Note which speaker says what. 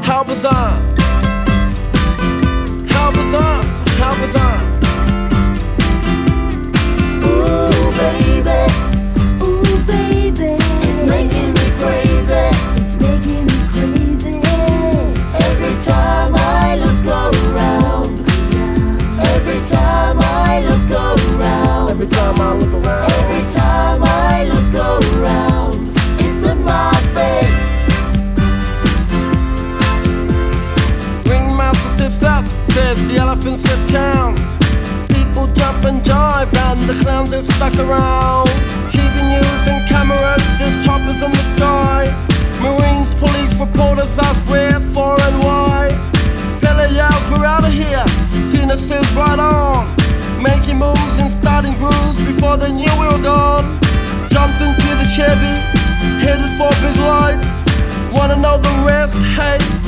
Speaker 1: How bizarre, how bizarre, how bizarre.
Speaker 2: Ooh baby, it's making me crazy. It's making me crazy. Every time I look around, every time I look around,
Speaker 1: Every time I look around,
Speaker 2: every time I look around, it's in my face.
Speaker 1: Ringmaster stiffs up, says the elephants lift town. People jump and jive and the clowns are stuck around. TV news and cameras, there's choppers in the sky. Marines, police, reporters ask where, for and why. Billy yells, we're out of here. Cena says right on. Making moves and starting grooves before they knew we were gone. Jumped into the Chevy, headed for big lights. Wanna know the rest? Hey,